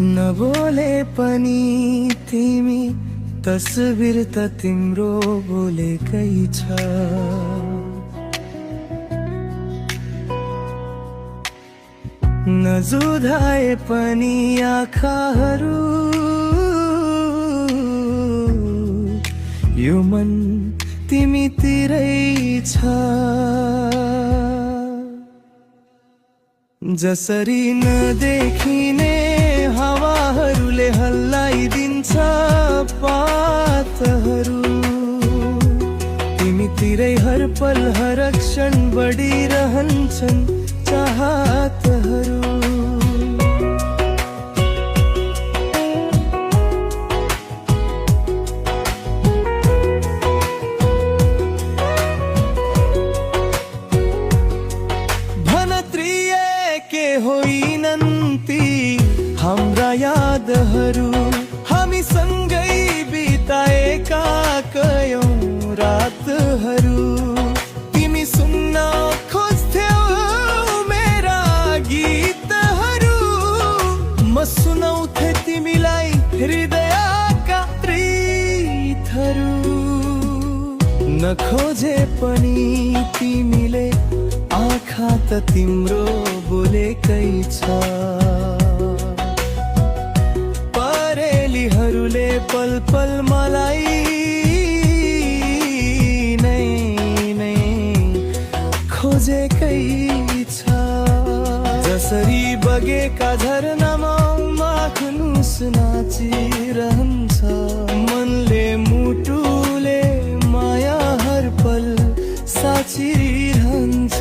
नबोले पनि तिमी तस्बिर त तिम्रो बोलेकै छ। नजुधाए पनि आँखाहरू यो मन तिमीतिरै छ। जसरी नदेखिने हावाहरूले हल्लाइदिन्छ पातहरू, तिमीतिरै हर पल हर क्षण बढिरहन्छन् चाहतहरू। के होइनन् ती हाम्रा यादहरू, हामी सँगै बिताएका कयौं रातहरू। तिमी सुन्न खोज्थ्यौ मेरा गीतहरू, म सुनाउँथे तिमीलाई हृदयका प्रीतहरू। नखोजे पनि तिमीले आँखा त तिम्रो बोलेकै छ। परेलीहरूले पल पल मलाई नै खोजेकै छ। जसरी बगेका झरनामा माखनुस नाचिरहन्छ, मनले मुटुले माया हर पल साचिरहन्छ।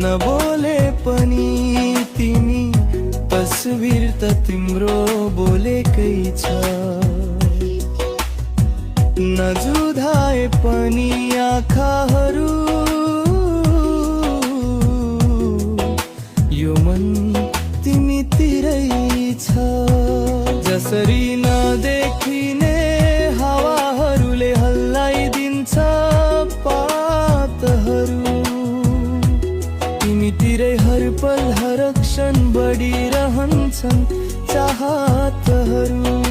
नबोले पनि तिमी तस्बिर त तिम्रो बोलेकै छ। नजुधाए पनि आँखाहरू यो मन तिमीतिरै छ। जसरी नदेखिने हावाहरूले हल्लाइदिन्छ पातहरू, तिमीतिरै हर पल हर क्षण बढिरहन्छन् चाहतहरू।